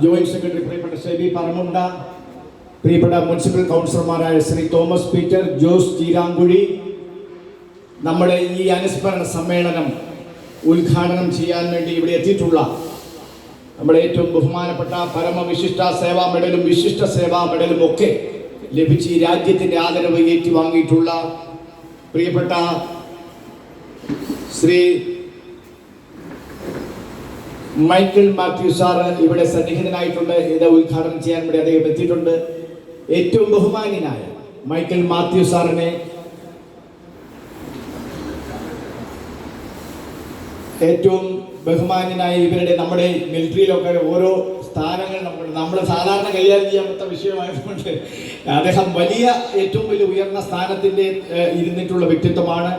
Joint secretary പ്രിയപ്പെട്ട ഷെബി പറമുണ്ട, പ്രിയപ്പെട്ട municipal കൗൺസിലർമാരായ ശ്രീ തോമസ് പീറ്റർ, ജോസ് ചീരാങ്കുഴി, നമ്മുടെ ഈ അനുസ്മരണ സമ്മേളനം ഉദ്ഘാടനം ചെയ്യാൻ വേണ്ടി ഇവിടെ എത്തിയിട്ടുള്ള നമ്മുടെ ഏറ്റവും ബഹുമാനപ്പെട്ട പരമവിശിഷ്ട സേവാ മെഡലും വിശിഷ്ട സേവാ മെഡലും ഒക്കെ ലഭിച്ച് ഈ രാജ്യത്തിൻ്റെ ആദരവ് ഏറ്റുവാങ്ങിയിട്ടുള്ള പ്രിയപ്പെട്ട ശ്രീ മൈക്കിൾ മാത്യു സാർ ഇവിടെ സന്നിഹിതനായിട്ടുണ്ട്. ഇത് ഉദ്ഘാടനം ചെയ്യാൻ വേണ്ടി അദ്ദേഹം എത്തിയിട്ടുണ്ട്. ഏറ്റവും ബഹുമാന്യനായ മൈക്കിൾ മാത്യു സാറിനെ ഏറ്റവും ബഹുമാന്യനായ ഇവരുടെ നമ്മുടെ മിലിറ്ററിയിലൊക്കെ ഓരോ സ്ഥാനങ്ങൾ നമ്മൾ സാധാരണ കൈകാര്യം ചെയ്യാൻ പറ്റുന്ന വിഷയമായതുകൊണ്ട് അദ്ദേഹം ഏറ്റവും വലിയ ഉയർന്ന സ്ഥാനത്തിൻ്റെ ഇരുന്നിട്ടുള്ള വ്യക്തിത്വമാണ്.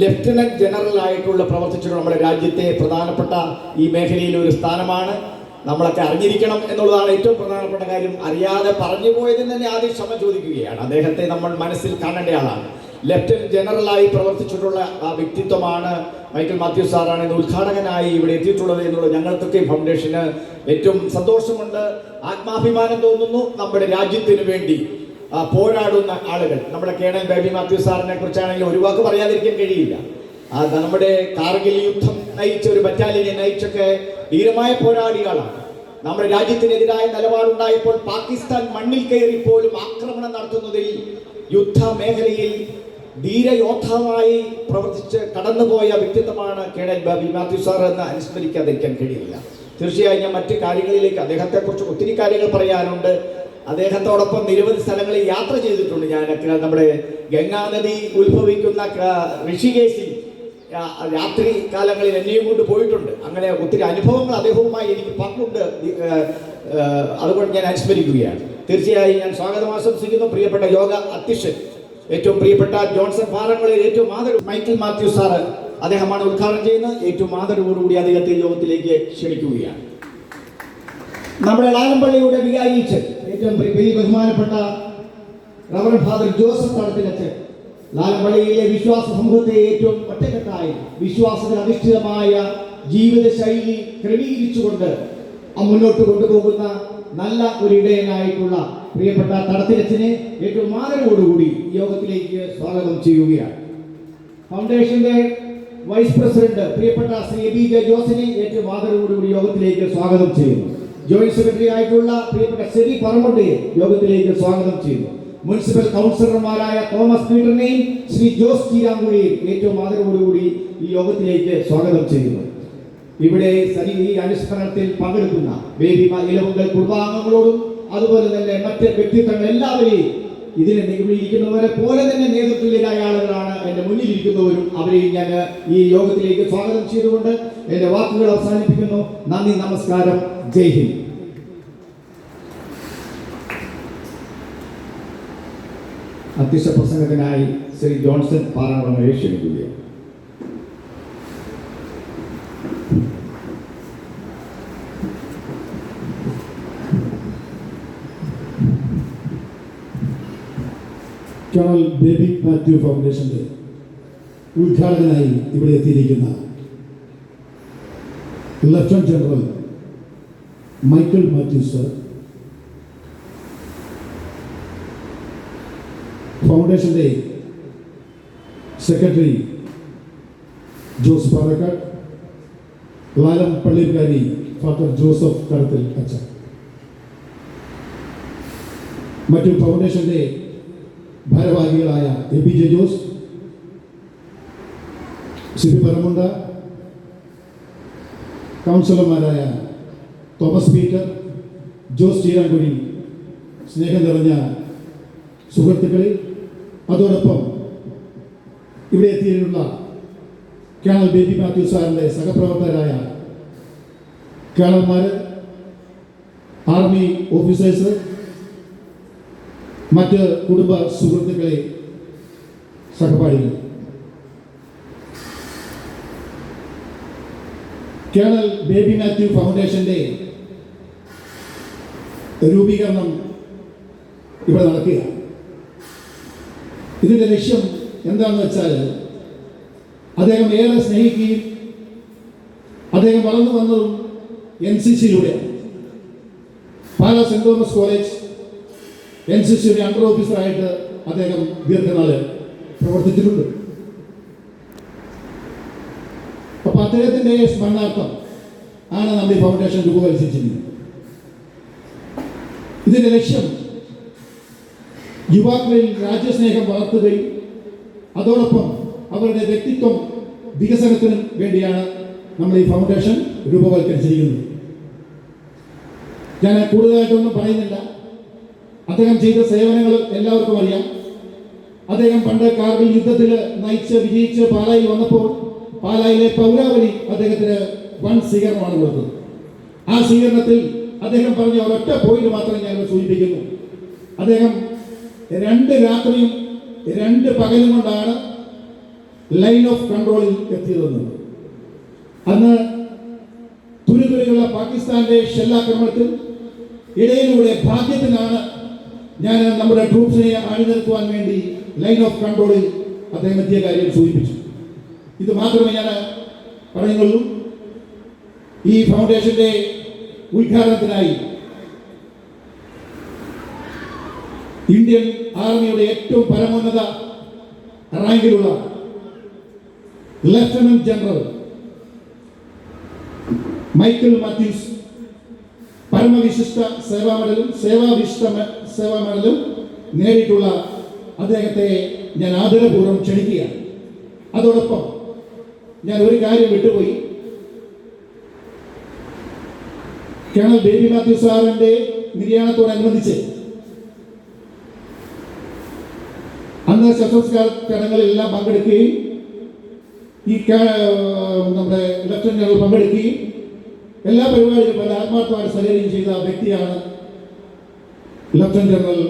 ലഫ്റ്റനന്റ് ജനറൽ ആയിട്ടുള്ള പ്രവർത്തിച്ചിട്ടുള്ള നമ്മുടെ രാജ്യത്തെ പ്രധാനപ്പെട്ട ഈ മേഖലയിലെ ഒരു സ്ഥാനമാണ്. നമ്മളൊക്കെ അറിഞ്ഞിരിക്കണം എന്നുള്ളതാണ് ഏറ്റവും പ്രധാനപ്പെട്ട കാര്യം. അറിയാതെ പറഞ്ഞു പോയതിന് തന്നെ ആദ്യം ക്ഷമ ചോദിക്കുകയാണ്. അദ്ദേഹത്തെ നമ്മൾ മനസ്സിൽ കാണേണ്ട ആളാണ്. ലഫ്റ്റനന്റ് ജനറലായി പ്രവർത്തിച്ചിട്ടുള്ള ആ വ്യക്തിത്വമാണ് മൈക്കിൾ മാത്യു സാറാണ് ഇന്ന് ഉദ്ഘാടകനായി ഇവിടെ എത്തിയിട്ടുള്ളത് എന്നുള്ളത് ഞങ്ങൾക്കൊക്കെ ഫൗണ്ടേഷന് ഏറ്റവും സന്തോഷമുണ്ട്, ആത്മാഭിമാനം തോന്നുന്നു. നമ്മുടെ രാജ്യത്തിന് വേണ്ടി പോരാടുന്ന ആളുകൾ, നമ്മുടെ കേണൽ ബേബി മാത്യു സാറിനെ കുറിച്ചാണെങ്കിൽ ഒരു വാക്ക് പറയാതിരിക്കാൻ കഴിയില്ല. നമ്മുടെ കാർഗിൽ യുദ്ധം നയിച്ച ഒരു ബറ്റാലിയനെ നയിച്ചൊക്കെ ധീരമായ പോരാളികളാണ്. നമ്മുടെ രാജ്യത്തിനെതിരായ നിലപാടുണ്ടായപ്പോൾ പാകിസ്ഥാൻ മണ്ണിൽ കയറിപ്പോലും ആക്രമണം നടത്തുന്നതിൽ യുദ്ധ മേഖലയിൽ ധീരയോദ്ധാവായി പ്രവർത്തിച്ച് കടന്നുപോയ വ്യക്തിത്വമാണ് കേണൽ ബേബി മാത്യു സാർ എന്ന് അനുസ്മരിക്കാതിരിക്കാൻ കഴിയില്ല. തീർച്ചയായും ഞാൻ മറ്റു കാര്യങ്ങളിലേക്ക് അദ്ദേഹത്തെക്കുറിച്ച് ഒത്തിരി കാര്യങ്ങൾ പറയാനുണ്ട്. അദ്ദേഹത്തോടൊപ്പം നിരവധി സ്ഥലങ്ങളിൽ യാത്ര ചെയ്തിട്ടുണ്ട്. ഞാൻ നമ്മുടെ ഗംഗാനദി ഉത്ഭവിക്കുന്ന ഋഷികേശിൽ രാത്രി കാലങ്ങളിൽ എന്നെയും കൊണ്ട് പോയിട്ടുണ്ട്. അങ്ങനെ ഒത്തിരി അനുഭവങ്ങൾ അദ്ദേഹവുമായി എനിക്ക് പങ്കുണ്ട്. അതുകൊണ്ട് ഞാൻ അനുസ്മരിക്കുകയാണ്. തീർച്ചയായും ഞാൻ സ്വാഗതം ആശംസിക്കുന്നു. പ്രിയപ്പെട്ട യോഗ അധ്യക്ഷൻ, ഏറ്റവും പ്രിയപ്പെട്ട ജോൺസൺ പാറങ്ങളിൽ ഏറ്റവും ആദരവ് മൈക്കിൾ മാത്യു സാറ് അദ്ദേഹമാണ് ഉദ്ഘാടനം ചെയ്യുന്നത്. ഏറ്റവും ആദരവോടുകൂടി അദ്ദേഹത്തെ യോഗത്തിലേക്ക് ക്ഷണിക്കുകയാണ്. നമ്മുടെ ലാലമ്പള്ളിയുടെ വികാരിയച്ഛൻ, ഏറ്റവും ബഹുമാനപ്പെട്ട റവറൻ ഫാദർ ജോസഫ് തടത്തിലച്ഛൻ, ലാലമ്പള്ളിയിലെ വിശ്വാസ സമൂഹത്തെ ഏറ്റവും ഒറ്റക്കെട്ടായി വിശ്വാസത്തിൽ അധിഷ്ഠിതമായ ജീവിത ശൈലി ക്രമീകരിച്ചുകൊണ്ട് മുന്നോട്ട് കൊണ്ടുപോകുന്ന നല്ല ഒരു ഇടയനായിട്ടുള്ള പ്രിയപ്പെട്ട തടത്തിലച്ഛനെ ഏറ്റവും ആദരവോടുകൂടി യോഗത്തിലേക്ക് സ്വാഗതം ചെയ്യുകയാണ്. ഫൗണ്ടേഷന്റെ വൈസ് പ്രസിഡന്റ് പ്രിയപ്പെട്ട ശ്രീ എബി ജെ ജോസിനെ ഏറ്റവും ആദരവോടുകൂടി യോഗത്തിലേക്ക് സ്വാഗതം ചെയ്യുന്നു. ജോയിന്റ് സെക്രട്ടറി ആയിട്ടുള്ള പ്രിയപ്പെട്ട ഷെബി പറമുണ്ടയെ യോഗത്തിലേക്ക് സ്വാഗതം ചെയ്യുന്നു. മുനിസിപ്പൽ കൗൺസിലർമാരായ തോമസ് പീറ്ററിനെയും ശ്രീ ജോസ് ചീരാങ്കുഴിയെയും ഏറ്റവും ആദരവോടുകൂടി ഈ യോഗത്തിലേക്ക് സ്വാഗതം ചെയ്യുന്നു. ഇവിടെ ഈ അനുസ്മരണത്തിൽ പങ്കെടുക്കുന്ന ബേബി ഇലവുങ്കൽ കുടുംബാംഗങ്ങളോടും അതുപോലെ തന്നെ മറ്റ് വ്യക്തിത്വങ്ങൾ എല്ലാവരെയും ഇതിനെ ഇരിക്കുന്നവരെ പോലെ തന്നെ നേതൃത്വത്തിലായ ആളുകളാണ് എൻ്റെ മുന്നിലിരിക്കുന്നവരും, അവരെയും ഞാൻ ഈ യോഗത്തിലേക്ക് സ്വാഗതം ചെയ്തുകൊണ്ട് എൻ്റെ വാക്കുകൾ അവസാനിപ്പിക്കുന്നു. നന്ദി, നമസ്കാരം, ജയ് ഹിന്ദ്. അധ്യക്ഷ പ്രസംഗത്തിനായി ശ്രീ ജോൺസൺ പാറമടയെ ക്ഷണിക്കുകയാണ്. കേണൽ ബേബി മാത്യു ഫൗണ്ടേഷന്റെ ഉദ്ഘാടകനായി ഇവിടെ എത്തിയിരിക്കുന്ന lieutenant general Michael Mathew sir, ഫൗണ്ടേഷന്റെ സെക്രട്ടറി ജോസ് പാറക്കാട്, ലാലം പള്ളിക്കാരി ഫാദർ ജോസഫ് കടത്തിൽ അച്ഛൻ, മറ്റു ഫൗണ്ടേഷന്റെ ഭാരവാഹികളായ എബി ജെ ജോസ്, ഷെബി പറമുണ്ട, കൗൺസിലർമാരായ തോമസ് പീറ്റർ, ജോസ് ചീരാങ്കുഴി, സ്നേഹം നിറഞ്ഞ സുഹൃത്തുക്കളെ, അതോടൊപ്പം ഇവിടെ എത്തിയിട്ടുള്ള കേണൽ ബേബി മാത്യു സാറിൻ്റെ സഹപ്രവർത്തകരായ കേണൽമാർ, ആർമി ഓഫീസേഴ്സ്, മറ്റ് കുടുംബ സുഹൃത്തുക്കളെ, സഹപാഠികൾ, കേണൽ ബേബി മാത്യു ഫൗണ്ടേഷന്റെ രൂപീകരണം ഇവിടെ നടക്കുക. ഇതിൻ്റെ ലക്ഷ്യം എന്താണെന്ന് വെച്ചാൽ, അദ്ദേഹം ഏറെ സ്നേഹിക്കുകയും അദ്ദേഹം വളർന്നു വന്നതും NCCയിലൂടെയാണ്. പാലാ സെന്റ് തോമസ് കോളേജ് NCCയുടെ അണ്ടർ ഓഫീസറായിട്ട് അദ്ദേഹം ദീർഘനാള് പ്രവർത്തിച്ചിട്ടുണ്ട്. അപ്പൊ അദ്ദേഹത്തിന്റെ സ്മരണാർത്ഥം ആണ് നമ്മൾ ഈ ഫൗണ്ടേഷൻ രൂപവൽക്കരിച്ചിരിക്കുന്നത്. ഇതിന്റെ ലക്ഷ്യം യുവാക്കളിൽ രാജ്യസ്നേഹം വളർത്തുകയും അതോടൊപ്പം അവരുടെ വ്യക്തിത്വം വികസനത്തിനും വേണ്ടിയാണ് നമ്മൾ ഈ ഫൗണ്ടേഷൻ രൂപവൽക്കരിച്ചിരിക്കുന്നത്. ഞാൻ കൂടുതലായിട്ടൊന്നും പറയുന്നില്ല. അദ്ദേഹം ചെയ്ത സേവനങ്ങൾ എല്ലാവർക്കും അറിയാം. അദ്ദേഹം പണ്ട് കാർഗിൽ യുദ്ധത്തിൽ നയിച്ച് വിജയിച്ച് പാലായിൽ വന്നപ്പോൾ പാലായിലെ പൗരാവലി അദ്ദേഹത്തിന് വൻ സ്വീകരണമാണ് കൊടുത്തത്. ആ സ്വീകരണത്തിൽ അദ്ദേഹം പറഞ്ഞ ഒരൊറ്റ പോയിന്റ് മാത്രമേ ഞാൻ സൂചിപ്പിക്കുന്നു. അദ്ദേഹം 2 രാത്രിയും 2 പകലും കൊണ്ടാണ് ലൈൻ ഓഫ് കൺട്രോളിൽ എത്തിയതെന്ന്. അന്ന് തുരുതുരയുള്ള പാകിസ്ഥാന്റെ ഷെല്ലാക്രമണത്തിൽ ഇടയിലൂടെ ഭാഗ്യത്തിനാണ് ഞാൻ നമ്മുടെ ട്രൂപ്സിനെ അണിനിരത്തുവാൻ വേണ്ടി ലൈൻ ഓഫ് കൺട്രോളിൽ അദ്ദേഹം എത്തിയ കാര്യം സൂചിപ്പിച്ചു. ഇത് മാത്രമേ ഞാൻ പറയുന്നുള്ളൂ. ഈ ഫൗണ്ടേഷന്റെ ഉദ്ഘാടനത്തിനായി ഇന്ത്യൻ ആർമിയുടെ ഏറ്റവും പരമോന്നത റാങ്കിലുള്ള lieutenant general Michael Mathews Param Vishisht സേവാ മെഡലും നേരിട്ടുള്ള അദ്ദേഹത്തെ ഞാൻ ആദരപൂർവ്വം ക്ഷണിക്കുകയാണ്. അതോടൊപ്പം ഞാൻ ഒരു കാര്യം വിട്ടുപോയി. കേണൽ ബേബി മാത്യു സാറിന്റെ നിര്യാണത്തോടനുബന്ധിച്ച് അന്ന് ശസ്ത്രസ്കാര ചടങ്ങുകളിലെല്ലാം പങ്കെടുക്കുകയും ഈ നമ്മുടെ ലഫ്റ്റനന്റ് ജനറൽ പങ്കെടുക്കുകയും എല്ലാ പരിപാടികളും വളരെ ആത്മാർത്ഥമായി സഹകരിക്കുകയും ചെയ്ത വ്യക്തിയാണ് ലഫ്റ്റനന്റ് ജനറൽ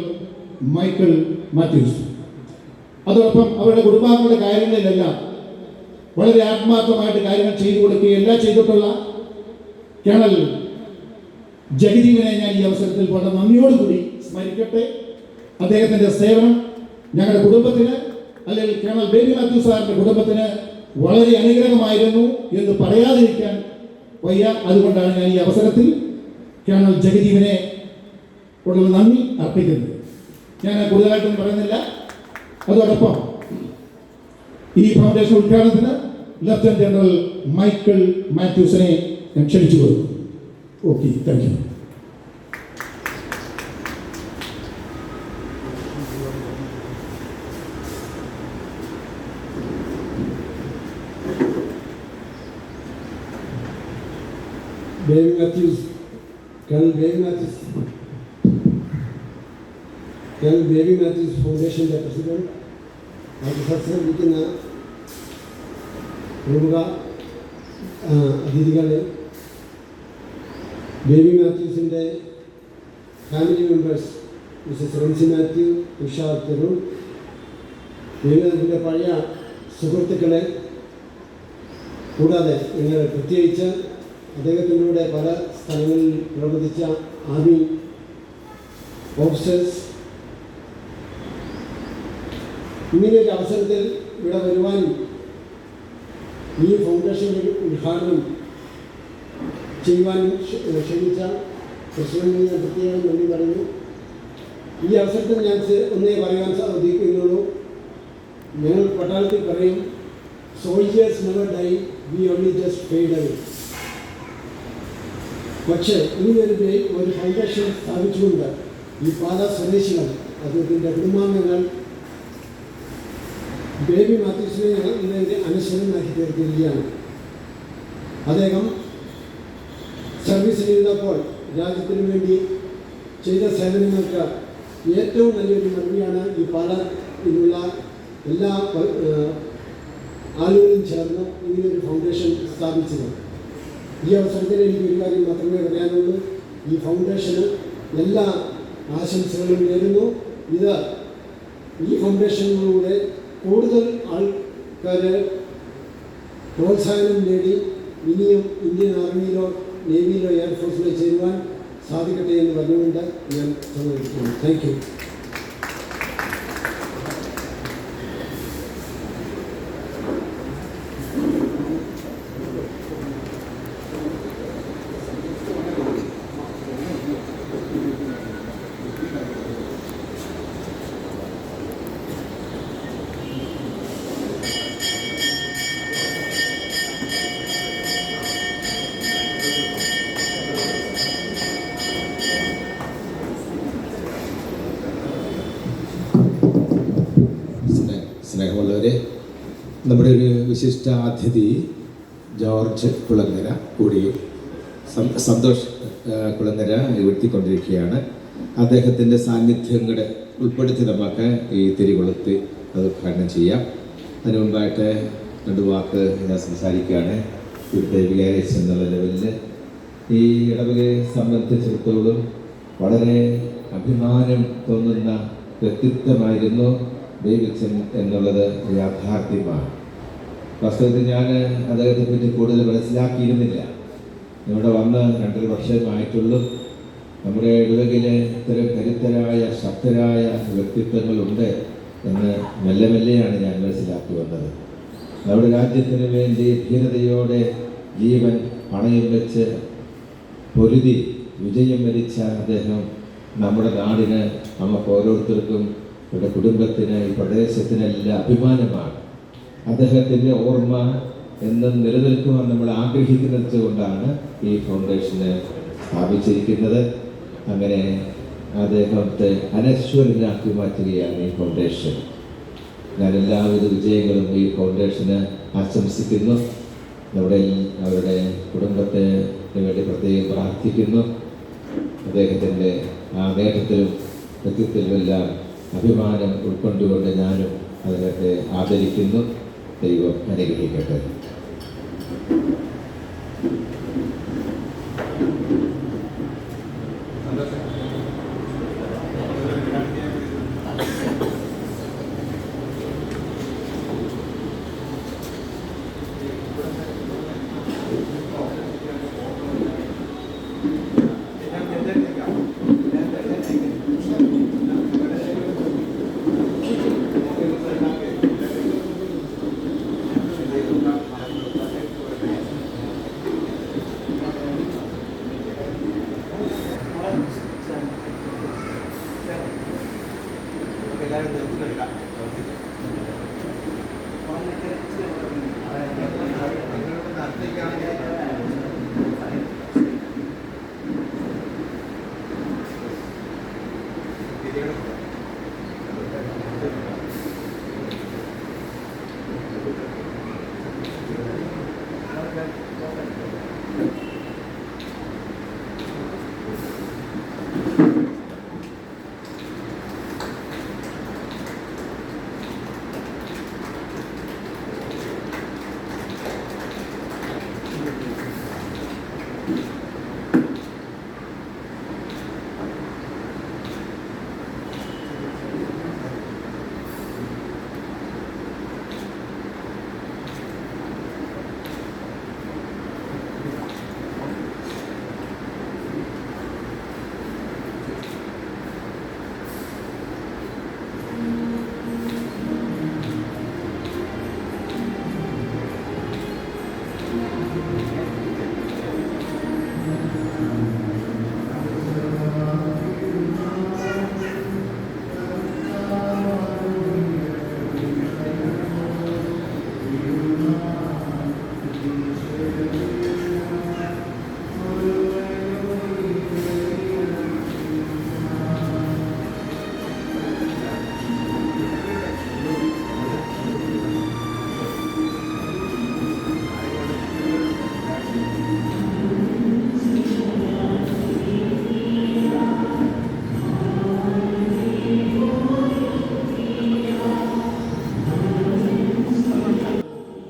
മൈക്കിൾ മാത്യൂസ്. അതോടൊപ്പം അവരുടെ കുടുംബാംഗങ്ങളുടെ കാര്യങ്ങളിലെല്ലാം വളരെ ആത്മാർത്ഥമായിട്ട് കാര്യങ്ങൾ ചെയ്തു കൊടുക്കുകയും എല്ലാം ചെയ്തിട്ടുള്ള കേണൽ ജഗദീവനെ ഞാൻ ഈ അവസരത്തിൽ വളരെ നന്ദിയോടുകൂടി സ്മരിക്കട്ടെ. അദ്ദേഹത്തിൻ്റെ സേവനം ഞങ്ങളുടെ കുടുംബത്തിന്, അല്ലെങ്കിൽ കേണൽ ബേബി മാത്യു സാറിൻ്റെ കുടുംബത്തിന് വളരെ അനുഗ്രഹമായിരുന്നു എന്ന് പറയാതിരിക്കാൻ വയ്യ. അതുകൊണ്ടാണ് ഞാൻ ഈ അവസരത്തിൽ കേണൽ ജഗദീവനെ ഉള്ള നന്ദി അർപ്പിക്കുന്നത്. ഞാൻ കൂടുതലായിട്ടൊന്നും പറയുന്നില്ല. അതോടൊപ്പം ഈ ഫൗണ്ടേഷൻ ഉദ്ഘാടനത്തിന് ലഫ്റ്റനന്റ് ജനറൽ മൈക്കിൾ മാത്യൂസിനെ ഞാൻ ക്ഷണിച്ചു കൊടുക്കും. Okay, thank you. Baby Matthews, Colonel Baby Matthews ഫൗണ്ടേഷൻ്റെ പ്രസിഡന്റ്, അത് സത്സംഗിക്കുന്ന പ്രമുഖ അതിഥികളെ, ബേബി മാത്യൂസിൻ്റെ family members Mrs Rency Mathew, Usha Tharun, ബേബിനാഥിൻ്റെ പഴയ സുഹൃത്തുക്കളെ, കൂടാതെ നിങ്ങൾ പ്രത്യേകിച്ച് അദ്ദേഹത്തിലൂടെ പല സ്ഥലങ്ങളിൽ പ്രവർത്തിച്ച ആർമി ഓഫീസേഴ്സ്, ഇങ്ങനെയൊരു അവസരത്തിൽ ഇവിടെ വരുവാനും ഈ ഫൗണ്ടേഷൻ്റെ ഉദ്ഘാടനം ചെയ്യുവാനും ക്ഷണിച്ച പ്രസിഡന്റിന് ഞാൻ പ്രത്യേകം നന്ദി പറയുന്നു. ഈ അവസരത്തിൽ ഞാൻ ഒന്നേ പറയാൻ സാധിക്കുന്നുള്ളൂ. ഞങ്ങൾ പട്ടാളത്തിൽ പറയും, soldiers never dye, V only just fade away. പക്ഷേ ഒരു ഫൗണ്ടേഷൻ സ്ഥാപിച്ചുകൊണ്ട് ഈ പാലാ സ്വദേശികൾ, അദ്ദേഹത്തിൻ്റെ കുടുംബാംഗങ്ങൾ ബേബി മാത്യൂസിനെ ഇതിൻ്റെ അനശ്വരനാക്കി തീർത്തിരിക്കുകയാണ്. അദ്ദേഹം സർവീസിലിരുന്നപ്പോൾ രാജ്യത്തിന് വേണ്ടി ചെയ്ത സേവനങ്ങൾക്ക് ഏറ്റവും നല്ലൊരു മറുപടിയാണ് ഈ പാലായിലുള്ള എല്ലാ ആളുകളും ചേർന്ന് ഇങ്ങനൊരു ഫൗണ്ടേഷൻ സ്ഥാപിച്ചത്. ഈ അവസരത്തിൽ എനിക്ക് ഒരു കാര്യം മാത്രമേ പറയാനുള്ളൂ. ഈ ഫൗണ്ടേഷന് എല്ലാ ആശംസകളും നേരുന്നു. ഈ ഫൗണ്ടേഷനിലൂടെ കൂടുതൽ ആൾക്കാർ പ്രോത്സാഹനം നേടി ഇനിയും ഇന്ത്യൻ ആർമിയിലോ നേവിയിലോ എയർഫോഴ്സിലോ ചേരുവാൻ സാധിക്കട്ടെ എന്ന് പറഞ്ഞുകൊണ്ട് ഞാൻ സമ്മതിക്കുന്നു. Thank you. സ്നേഹമുള്ളവരെ, നമ്മുടെ ഒരു വിശിഷ്ട അതിഥി ജോർജ് കുളങ്ങര കൂടി സന്തോഷ് കുളങ്ങര എഴുത്തിക്കൊണ്ടിരിക്കുകയാണ്. അദ്ദേഹത്തിൻ്റെ സാന്നിധ്യം കൂടെ ഉൾപ്പെടുത്തി നമുക്ക് ഈ തിരികൊളുത്തി അത് ഉദ്ഘാടനം ചെയ്യാം. അതിനു മുമ്പായിട്ട് 2 വാക്ക് ഞാൻ സംസാരിക്കുകയാണ്. ഇവിടുത്തെ വികാരിച്ച് എന്നുള്ള ലെവലിൽ ഈ ഇടവകയെ സംബന്ധിച്ചിടത്തോളം വളരെ അഭിമാനം തോന്നുന്ന വ്യക്തിത്വമായിരുന്നു ഡേവിഡ്സൺ എന്നുള്ളത് യാഥാർത്ഥ്യമാണ്. വാസ്തവത്തിൽ ഞാൻ അദ്ദേഹത്തെ പറ്റി കൂടുതൽ മനസ്സിലാക്കിയിരുന്നില്ല. ഇവിടെ വന്ന് 2.5 വർഷമായിട്ടുള്ളൂ. നമ്മുടെ ഇടവകയിലെ ഇത്തരം കരുത്തരായ ശക്തരായ വ്യക്തിത്വങ്ങളുണ്ട് എന്ന് മെല്ലെ മെല്ലെയാണ് ഞാൻ മനസ്സിലാക്കി വന്നത്. നമ്മുടെ രാജ്യത്തിന് വേണ്ടി ധീരതയോടെ ജീവൻ പണയം വെച്ച് പൊരുതി വിജയം വരിച്ച അദ്ദേഹം നമ്മുടെ നാടിന്, നമുക്ക് ഓരോരുത്തർക്കും, ഇവിടെ കുടുംബത്തിന്, ഈ പ്രദേശത്തിനെല്ലാം അഭിമാനമാണ്. അദ്ദേഹത്തിൻ്റെ ഓർമ്മ എന്നും നിലനിൽക്കുവാൻ നമ്മൾ ആഗ്രഹിക്കുന്നത് കൊണ്ടാണ് ഈ ഫൗണ്ടേഷന് സ്ഥാപിച്ചിരിക്കുന്നത്. അങ്ങനെ അദ്ദേഹത്തെ അനശ്വരനാക്കി മാറ്റുകയാണ് ഈ ഫൗണ്ടേഷൻ. ഞാൻ എല്ലാവിധ വിജയങ്ങളും ഈ ഫൗണ്ടേഷന് ആശംസിക്കുന്നു. അവരുടെ കുടുംബത്തിന് വേണ്ടി പ്രത്യേകം പ്രാർത്ഥിക്കുന്നു. അദ്ദേഹത്തിൻ്റെ ആ നേട്ടത്തിലും വ്യക്തിത്വത്തിലുമെല്ലാം അഭിമാനം ഉൾക്കൊണ്ടുകൊണ്ട് ഞാനും അദ്ദേഹത്തെ ആദരിക്കുന്നു. ദൈവം അനുഗ്രഹിക്കട്ടെ.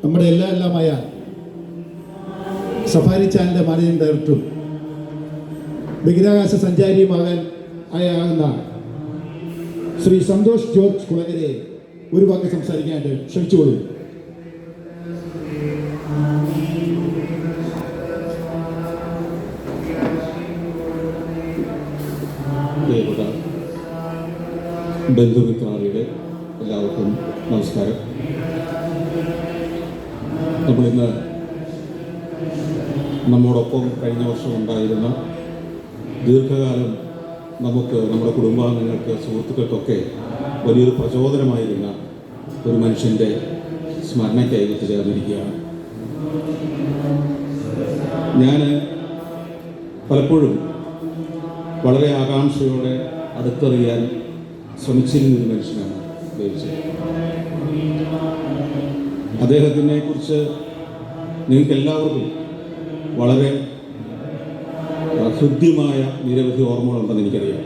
നമ്മുടെ എല്ലാമായ സഫാരി ചാനലിൻ്റെ മാനേജിംഗ് ഡയറക്ടറും ബഹിരാകാശ സഞ്ചാരിയുമാകാൻ ആകുന്ന ശ്രീ സന്തോഷ് ജോർജ് കുളങ്ങരയെ ഒരു വാക്ക് സംസാരിക്കാനായിട്ട് ക്ഷണിച്ചുകൊള്ളു. പ്രിയപ്പെട്ട ബന്ധുമിത്രാദികളെ എല്ലാവർക്കും നമസ്കാരം. നമ്മളിന്ന് നമ്മോടൊപ്പം കഴിഞ്ഞ വർഷം ഉണ്ടായിരുന്ന ദീർഘകാലം നമുക്ക്, നമ്മുടെ കുടുംബാംഗങ്ങൾക്ക്, സുഹൃത്തുക്കൾക്കൊക്കെ വലിയൊരു പ്രചോദനമായിരുന്ന ഒരു മനുഷ്യൻ്റെ സ്മരണയ്ക്കായി എത്തിച്ചേർന്നിരിക്കുകയാണ്. ഞാൻ പലപ്പോഴും വളരെ ആകാംക്ഷയോടെ അടുത്തറിയാൻ ശ്രമിച്ചിരുന്നൊരു മനുഷ്യനാണ് പ്രത്യേകിച്ച്. അദ്ദേഹത്തിനെ കുറിച്ച് നിങ്ങൾക്ക് എല്ലാവർക്കും വളരെ ഹൃദ്യമായ നിരവധി ഓർമ്മകളുണ്ടെന്ന് എനിക്കറിയാം.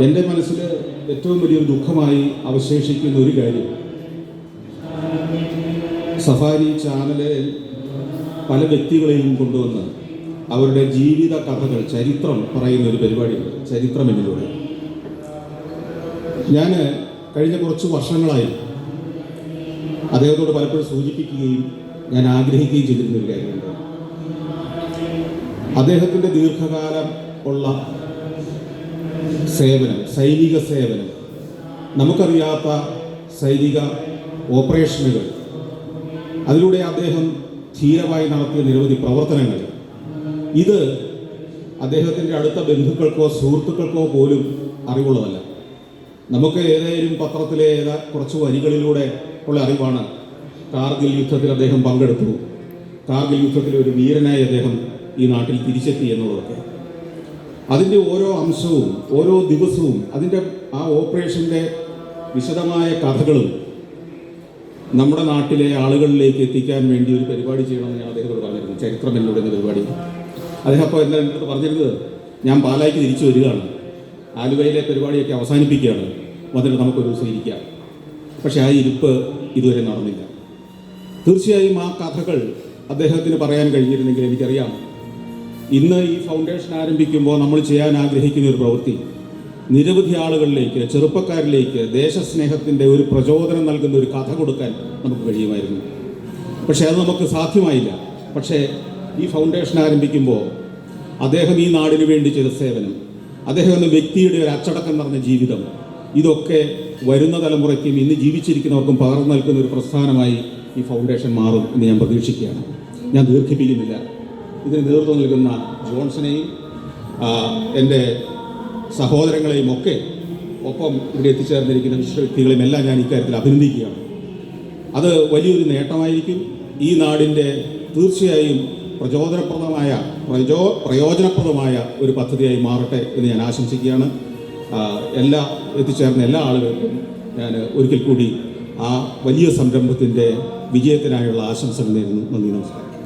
എൻ്റെ മനസ്സിൽ ഏറ്റവും വലിയൊരു ദുഃഖമായി അവശേഷിക്കുന്ന ഒരു കാര്യം, സഫാരി ചാനലിൽ പല വ്യക്തികളെയും കൊണ്ടുവന്ന് അവരുടെ ജീവിത കഥകൾ, ചരിത്രം പറയുന്ന ഒരു പരിപാടിയുണ്ട്, ചരിത്രം എന്നിലൂടെ. ഞാൻ കഴിഞ്ഞ കുറച്ച് വർഷങ്ങളായി അദ്ദേഹത്തോട് പലപ്പോഴും സൂചിപ്പിക്കുകയും ഞാൻ ആഗ്രഹിക്കുകയും ചെയ്തിരുന്ന ഒരു കാര്യമുണ്ട്. അദ്ദേഹത്തിൻ്റെ ദീർഘകാലം ഉള്ള സേവനം, സൈനിക സേവനം, നമുക്കറിയാത്ത സൈനിക ഓപ്പറേഷനുകൾ, അതിലൂടെ അദ്ദേഹം ധീരമായി നടത്തിയ നിരവധി പ്രവർത്തനങ്ങൾ, ഇത് അദ്ദേഹത്തിൻ്റെ അടുത്ത ബന്ധുക്കൾക്കോ സുഹൃത്തുക്കൾക്കോ പോലും അറിവുള്ളതല്ല. നമുക്ക് ഏതായാലും പത്രത്തിലെ കുറച്ച് വരികളിലൂടെ ഉള്ള അറിവാണ്. കാർഗിൽ യുദ്ധത്തിൽ അദ്ദേഹം പങ്കെടുത്തു, കാർഗിൽ യുദ്ധത്തിൽ ഒരു വീരനായി അദ്ദേഹം ഈ നാട്ടിൽ തിരിച്ചെത്തി എന്നുള്ളതൊക്കെ. അതിൻ്റെ ഓരോ അംശവും ഓരോ ദിവസവും അതിൻ്റെ ആ ഓപ്പറേഷൻ്റെ വിശദമായ കഥകളും നമ്മുടെ നാട്ടിലെ ആളുകളിലേക്ക് എത്തിക്കാൻ വേണ്ടി ഒരു പരിപാടി ചെയ്യണമെന്ന് ഞാൻ അദ്ദേഹത്തോട് പറഞ്ഞിരുന്നു. ചരിത്രം എന്നിലൂടെ എന്ന പരിപാടി. അദ്ദേഹം അപ്പോൾ എൻ്റെ അടുത്ത് പറഞ്ഞിരുന്നത്, ഞാൻ പാലായ്ക്ക് തിരിച്ചു വരികയാണ്, ആലുവയിലെ പരിപാടിയൊക്കെ അവസാനിപ്പിക്കുകയാണ്, വന്നിട്ട് നമുക്കൊരു ദിവസം ഇരിക്കാം. പക്ഷേ ആ ഇരിപ്പ് ഇതുവരെ നടന്നില്ല. തീർച്ചയായും ആ കഥകൾ അദ്ദേഹത്തിന് പറയാൻ കഴിഞ്ഞിരുന്നെങ്കിൽ എനിക്കറിയാം ഇന്ന് ഈ ഫൗണ്ടേഷൻ ആരംഭിക്കുമ്പോൾ നമ്മൾ ചെയ്യാൻ ആഗ്രഹിക്കുന്ന ഒരു പ്രവൃത്തി നിരവധി ആളുകളിലേക്ക്, ചെറുപ്പക്കാരിലേക്ക് ദേശസ്നേഹത്തിൻ്റെ ഒരു പ്രചോദനം നൽകുന്ന ഒരു കഥ കൊടുക്കാൻ നമുക്ക് കഴിയുമായിരുന്നു. പക്ഷേ അത് നമുക്ക് സാധ്യമായില്ല. പക്ഷേ ഈ ഫൗണ്ടേഷൻ ആരംഭിക്കുമ്പോൾ അദ്ദേഹം ഈ നാടിന് വേണ്ടി ചെയ്ത സേവനം, അദ്ദേഹം എന്ന വ്യക്തിയുടെ ഒരു അച്ചടക്കം നിറഞ്ഞ ജീവിതം, ഇതൊക്കെ വരുന്ന തലമുറയ്ക്കും ഇന്ന് ജീവിച്ചിരിക്കുന്നവർക്കും പകർന്നു നൽകുന്ന ഒരു പ്രസ്ഥാനമായി ഈ ഫൗണ്ടേഷൻ മാറും എന്ന് ഞാൻ പ്രതീക്ഷിക്കുകയാണ്. ഞാൻ ദീർഘിപ്പിക്കുന്നില്ല. ഇതിന് നേതൃത്വം നൽകുന്ന ജോൺസനെയും എൻ്റെ സഹോദരങ്ങളെയും ഒക്കെ, ഒപ്പം ഇവിടെ എത്തിച്ചേർന്നിരിക്കുന്ന വിശിഷ്ട വ്യക്തികളെയും എല്ലാം ഞാൻ ഇക്കാര്യത്തിൽ അഭിനന്ദിക്കുകയാണ്. അത് വലിയൊരു നേട്ടമായിരിക്കും. ഈ നാടിൻ്റെ തീർച്ചയായും പ്രയോജനപ്രദമായ ഒരു പദ്ധതിയായി മാറട്ടെ എന്ന് ഞാൻ ആശംസിക്കുകയാണ്. എത്തിച്ചേർന്ന എല്ലാ ആളുകൾക്കും ഞാൻ ഒരിക്കൽ കൂടി ആ വലിയ സംരംഭത്തിൻ്റെ വിജയത്തിനായുള്ള ആശംസകൾ നേരുന്നു. നന്ദി, നമസ്കാരം.